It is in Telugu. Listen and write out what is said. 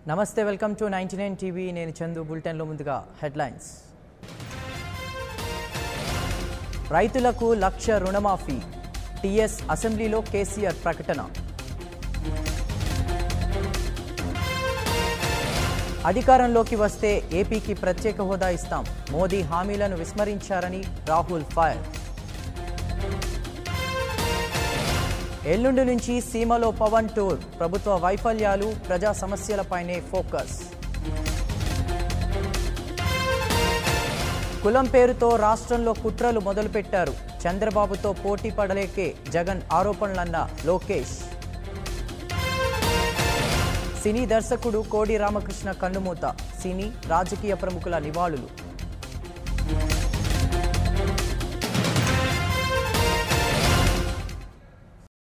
నమస్తే వెల్కమ్ టు 99 టీవీ నేను చందు బులెటిన్లో ముందుగా హెడ్లైన్స్ రైతులకు లక్ష రుణమాఫీ టీఎస్ అసెంబ్లీలో కేసీఆర్ ప్రకటన అధికారంలోకి వస్తే ఏపీకి ప్రత్యేక హోదా ఇస్తాం మోదీ హామీలను విస్మరించారని రాహుల్ ఫైర్ ఎల్లుండి నుంచి సీమలో పవన్ టూర్ ప్రభుత్వ వైఫల్యాలు ప్రజా సమస్యలపైనే ఫోకస్ కులం పేరుతో రాష్ట్రంలో కుట్రలు మొదలుపెట్టారు చంద్రబాబుతో పోటీ పడలేకే జగన్ ఆరోపణలన్న లోకేష్ సినీ దర్శకుడు కోడి రామకృష్ణ కన్నుమూత సినీ రాజకీయ ప్రముఖుల నివాళులు